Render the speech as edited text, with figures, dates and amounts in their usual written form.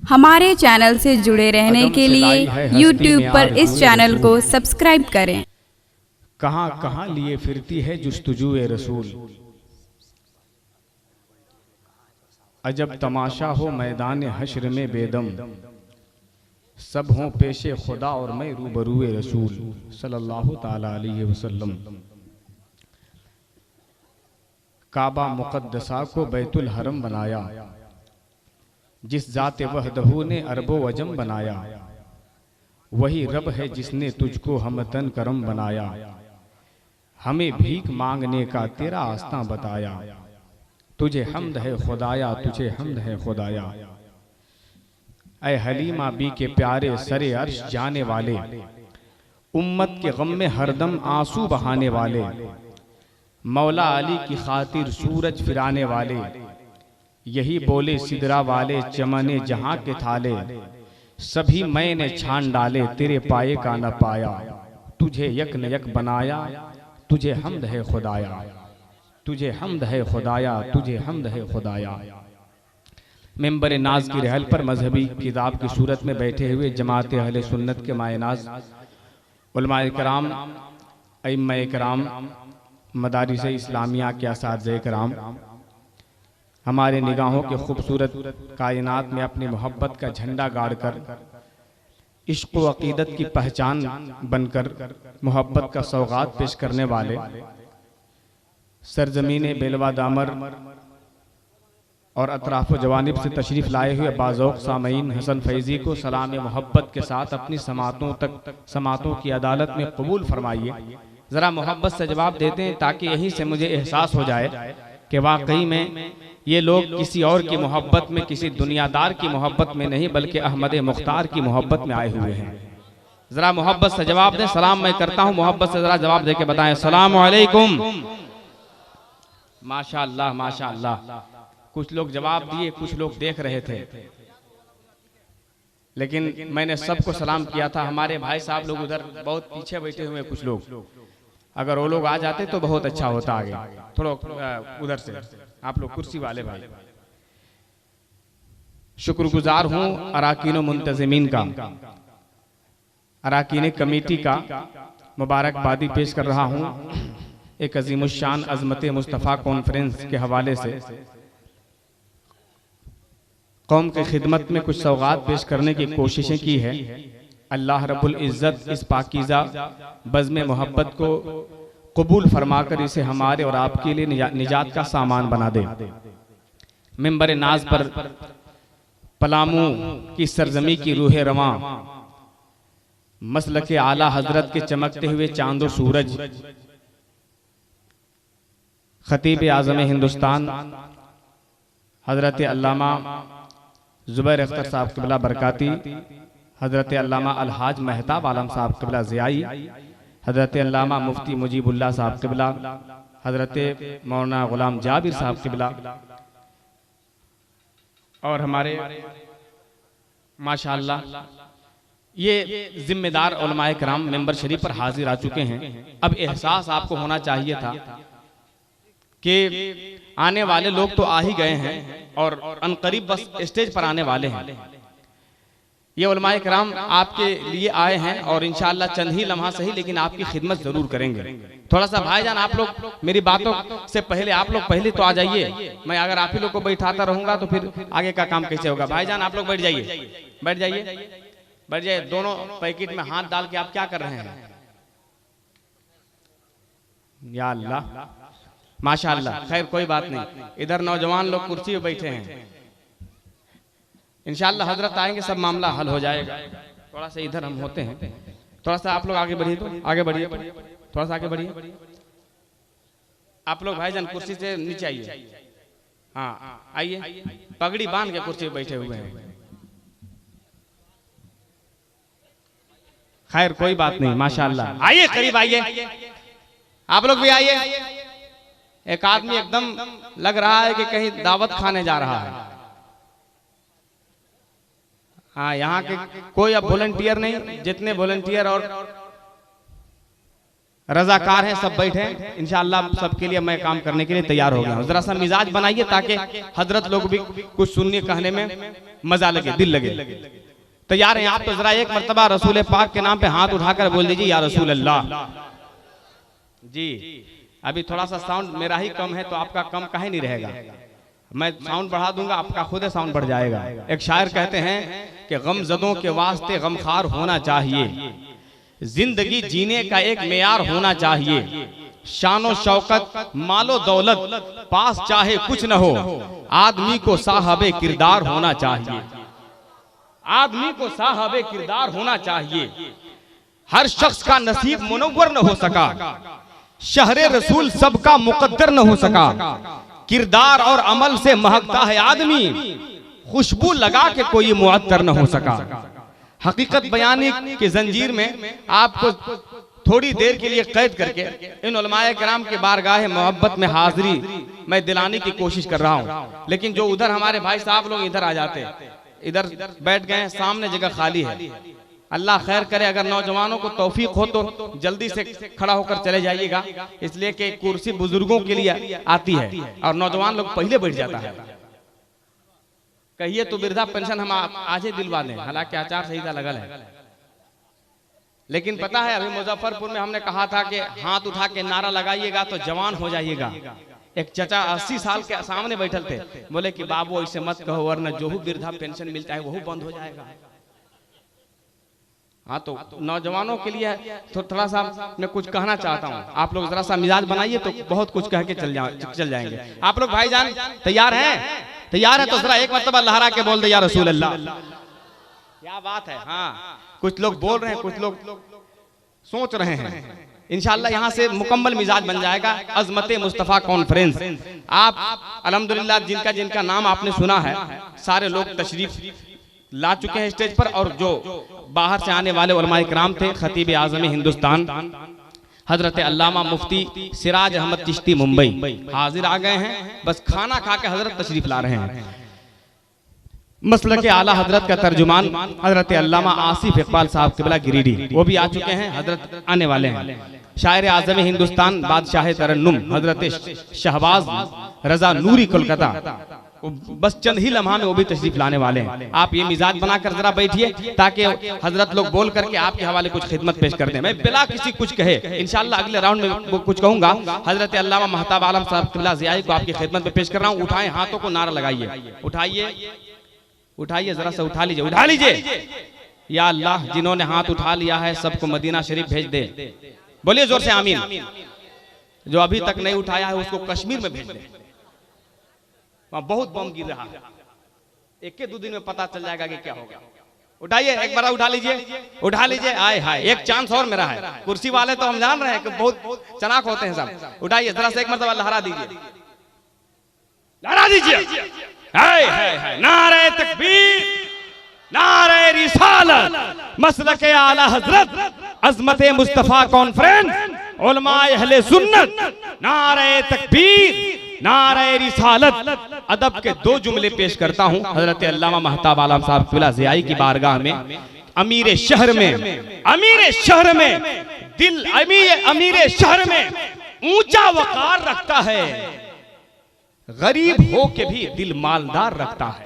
हमारे चैनल से जुड़े रहने के लिए YouTube पर इस चैनल को सब्सक्राइब करें। कहाँ कहाँ लिए फिरती है जुस्तुजूए रसूल, अजब तमाशा हो मैदान हश्र में बेदम, सब हों पेशे खुदा और मैं रूबरूए रसूल सल्लल्लाहु ताला अलैहि वसल्लम। काबा मुक़द्दसा को बैतुल हरम बनाया, जिस जाते वहदहू ने अरबो वजम बनाया, वही रब है जिसने तुझको हमतन करम बनाया, हमें भीख मांगने का तेरा आस्था बताया, तुझे हम्द है खुदाया, तुझे हम्द है खुदाया। ऐ हलीमा बी के प्यारे सरे अर्श जाने वाले, उम्मत के गम में हरदम आंसू बहाने वाले, मौला अली की खातिर सूरज फिराने वाले, यही बोले सिदरा वाले चमने जहां के थाले, सभी मैंने छान डाले तेरे पाए का न पाया, तुझे यक न यक बनाया, तुझे हम्द है खुदाया, तुझे हम्द है खुदाया, तुझे हम्द है खुदाया। मेंबर नाज की रहल पर मजहबी किताब की सूरत में बैठे हुए जमात अहले सुन्नत के मायनाज उलमाए कराम, अइम्माए कराम, मदारिस इस्लामिया के असातिज़े कराम, हमारे निगाहों के खूबसूरत कायनात में अपनी मोहब्बत का झंडा गाड़कर, इश्क़ व अक़ीदत की पहचान बनकर मोहब्बत का सौगात पेश करने वाले सरजमीन बेलवा दामर और अतराफ़ जवानिब से तशरीफ़ लाए हुए बाज़ौक़ सामईन हसन फैज़ी को सलाम मोहब्बत के साथ अपनी समातों की अदालत में कबूल फरमाइए। ज़रा मोहब्बत से जवाब देते हैं ताकि यहीं से मुझे एहसास हो जाए कि वाकई में ये लोग किसी और की मोहब्बत में, किसी दुनियादार की मोहब्बत में नहीं बल्कि अहमद मुख्तार की मोहब्बत में आए हुए हैं। ज़रा मोहब्बत से जवाब दें। सलाम मैं करता हूँ, मोहब्बत से ज़रा जवाब दे के बताएं अस्सलामु अलैकुम। माशा अल्लाह माशा अल्लाह। कुछ लोग जवाब दिए, कुछ लोग देख रहे थे, लेकिन मैंने सबको सलाम किया था। हमारे भाई साहब लोग उधर बहुत पीछे बैठे हुए कुछ लोग, अगर वो लोग आ जाते तो बहुत अच्छा होता। आगे थोड़ा उधर से आप लोग कुर्सी वाले भाई, शुक्रगुजार हूँ अराकीन मुंतज़िमीन का, अराकीन कमेटी का मुबारकबादी पेश कर रहा हूँ एक अज़ीमुश्शान अज़मत मुस्तफ़ा कॉन्फ्रेंस के हवाले से। कौम की खिदमत में कुछ सौगात पेश करने की कोशिशें की है। अल्लाह रब्बुल इज़्ज़त इस पाकीज़ा बज़्म मोहब्बत को कबूल फरमाकर इसे हमारे और आपके लिए निजात का सामान बना दे। मिंबर नाज पर पलामू की सरजमी की रूह रवां, मसलक आला हजरत के चमकते हुए चांदो सूरज, खतीब आज़म हिंदुस्तान हजरत अल्लामा ज़ुबैर अख्तर साहब क़िबला बरकाती, हजरत अल्लामा अलहाज महताब आलम साहब क़िबला ज़ियाई, हजरत अल्लामा मुफ्ती मुजीबुल्लाह साहब क़िबला, हजरत मौलाना ग़ुलाम जाबिर साहब क़िबला और हमारे माशाअल्लाह ये जिम्मेदार उलमाए कराम मेंबर शरीफ पर हाजिर आ चुके हैं। अब एहसास आपको होना चाहिए था कि आने वाले लोग तो आ ही गए हैं और अनकरीब बस स्टेज पर आने वाले हैं। ये उलमाए कराम आपके लिए आए हैं और इंशाअल्लाह चंद ही लम्हा सही लेकिन आपकी खिदमत जरूर करेंगे। थोड़ा सा भाईजान आप लोग मेरी बातों से पहले आप लोग पहले तो आ जाइए। मैं अगर आप ही लोग को बैठाता रहूंगा तो फिर आगे का काम कैसे होगा। भाईजान आप लोग बैठ जाइए, बैठ जाइए, बैठ जाइए। दोनों पैकेट में हाथ डाल के आप क्या कर रहे हैं? या अल्लाह माशाअल्लाह। खैर कोई बात नहीं, इधर नौजवान लोग कुर्सी पे बैठे हैं। इंशाअल्लाह हजरत आएंगे सब मामला हल हो जाएगा। थोड़ा सा इधर हम होते हैं, थोड़ा सा आप लोग आगे बढ़िए, तो आगे बढ़िए, थोड़ा सा आगे बढ़िए। आप लोग भाईजान कुर्सी से नीचे आइए। हाँ आइए, पगड़ी बांध के कुर्सी पे बैठे हुए हैं। खैर कोई बात नहीं, माशाअल्लाह। आइए करीब आइए, आप लोग भी आइए। एक आदमी एकदम लग रहा है कि कहीं दावत खाने जा रहा है। हाँ यहाँ के कोई अब वॉलंटियर नहीं, जितने वॉलंटियर और रजाकार हैं, सब बैठे हैं, इंशाअल्लाह सबके लिए मैं काम करने के लिए तैयार हो गया हूँ। जरा सा मिजाज बनाइए ताकि हजरत लोग भी कुछ सुनने कहने में मजा लगे, दिल लगे। तैयार हैं आप? तो जरा एक मर्तबा रसूल पाक के नाम पे हाथ उठाकर बोल दीजिए या रसूल अल्लाह। जी अभी थोड़ा सा साउंड मेरा ही कम है तो आपका कम काहे नहीं रहेगा, मैं साउंड बढ़ा दूंगा, आपका खुद साउंड बढ़ जाएगा। एक शायर कहते हैं कि गमजदों के वास्ते गमखार होना चाहिए, जिंदगी जीने का एक मेयार होना चाहिए, शानो शौकत मालो दौलत पास चाहे कुछ न हो, आदमी को साहबे किरदार होना चाहिए, आदमी को साहबे किरदार होना चाहिए। हर शख्स का नसीब मुनव्वर न हो सका, शहरे रसूल सबका मुकद्दर न हो सका, किरदार और अमल से महकता है आदमी, खुशबू लगा के कोई मुअत्तर न हो सका। हकीकत बयानी की जंजीर में आपको थोड़ी देर के लिए कैद करके इन उलमाए किराम के बारगाह मोहब्बत में हाजिरी मैं दिलाने की कोशिश कर रहा हूँ। लेकिन जो उधर हमारे भाई साहब लोग इधर आ जाते, इधर बैठ गए, सामने जगह खाली है। अल्लाह खैर करे, अगर नौजवानों को तौफीक हो तो जल्दी से खड़ा होकर चले जाइएगा, इसलिए कि कुर्सी बुजुर्गों के लिए आती है और नौजवान लोग पहले बैठ जाता है। कहिए तो वृद्धा पेंशन हम आज ही दिलवा दें, हालांकि आचार संहिता लगल है। लेकिन पता है अभी मुजफ्फरपुर में हमने कहा था कि हाथ उठा के नारा लगाइएगा तो जवान हो जाइएगा। एक चचा 80 साल के सामने बैठल थे, बोले कि बाबू ऐसे मत कहो वरना जो वृद्धा पेंशन मिलता है वो बंद हो जाएगा। हाँ तो नौजवानों के लिए थोड़ा सा मैं कुछ कहना चाहता हूँ, आप लोग जरा सा मिजाज बनाइए तो बहुत कुछ कह के चल जाएंगे। आप लोग भाईजान तैयार हैं? तैयार है तो जरा एक मर्तबा लहरा के बोल दे या रसूल अल्लाह। क्या बात है। हाँ कुछ लोग बोल रहे हैं, कुछ लोग सोच रहे हैं। इंशाअल्लाह यहाँ से मुकम्मल मिजाज बन जाएगा। अजमत मुस्तफ़ा कॉन्फ्रेंस, आप अल्हम्दुलिल्लाह जिनका जिनका नाम आपने सुना है, सारे लोग तशरीफ ला चुके हैं स्टेज पर, और जो बाहर से आने वाले उलमाए किराम थे, खतीब आज़म हिंदुस्तान हजरत अल्लामा मुफ्ती सिराज अहमद चिश्ती मुंबई हाजिर आ गए हैं। बस खाना खा के हजरत तशरीफ ला रहे हैं। मसलक के आला हजरत का तर्जुमान हजरत अल्लामा आसिफ इकबाल साहब क़िबला गिरिडीह वो भी आ चुके हैं, हजरत आने वाले हैं। शायर आज़म हिंदुस्तान बादशाह तरन्नुम हजरत शहबाज रजा नूरी कोलकाता बस चंद ही लम्हा में वो भी तशरीफ लाने वाले हैं। आप ये मिजाज बनाकर जरा बैठिए ताकि हजरत लोग बोल करके आपके हवाले कुछ खिदमत पेश कर दें। मैं बिला किसी कुछ कहे इंशाअल्लाह अगले राउंड में कुछ कहूंगा। हजरत अल्लामा महताब आलम साहब क़िबला ज़ियाई को आपकी खिदमत में पेश कर रहा हूँ। उठाएं हाथों को, नारा लगाइए, उठाइए उठाइए, जरा सा उठा लीजिए, उठा लीजिए। या अल्लाह जिन्होंने हाथ उठा लिया है सबको मदीना शरीफ भेज दे। बोलिए जोर से आमीन। जो अभी तक नहीं उठाया है उसको कश्मीर में भेज दे, वहां बहुत बम गिर रहा है। एक के 2 दिन में पता चल जाएगा कि क्या होगा। उठाइए, एक बार उठा लीजिए, उठा लीजिए। आए हाय, एक चांस और मेरा है। कुर्सी वाले तो हम जान रहे हैं कि बहुत चनाक होते हैं सब। उठाइए जरा से एक मरतबा लहरा दीजिए, लहरा दीजिए। हाय हाय हाय, नारे तकबीर, नारे रिसालत, मसलक आला हजरत, अजमत मुस्तफा कॉन्फ्रेंस, उलमाए अहले सुन्नत, नारे तकबीर, नारे रिसालत। अदब के 2 जुमले पेश करता हूँ हजरत अल्लामा महताब आलम साहब क़िबला ज़ियाई की बारगाह में। अमीर शहर में, अमीर शहर में दिल, अमीर शहर में ऊंचा वकार रखता है, गरीब हो के भी दिल मालदार रखता है।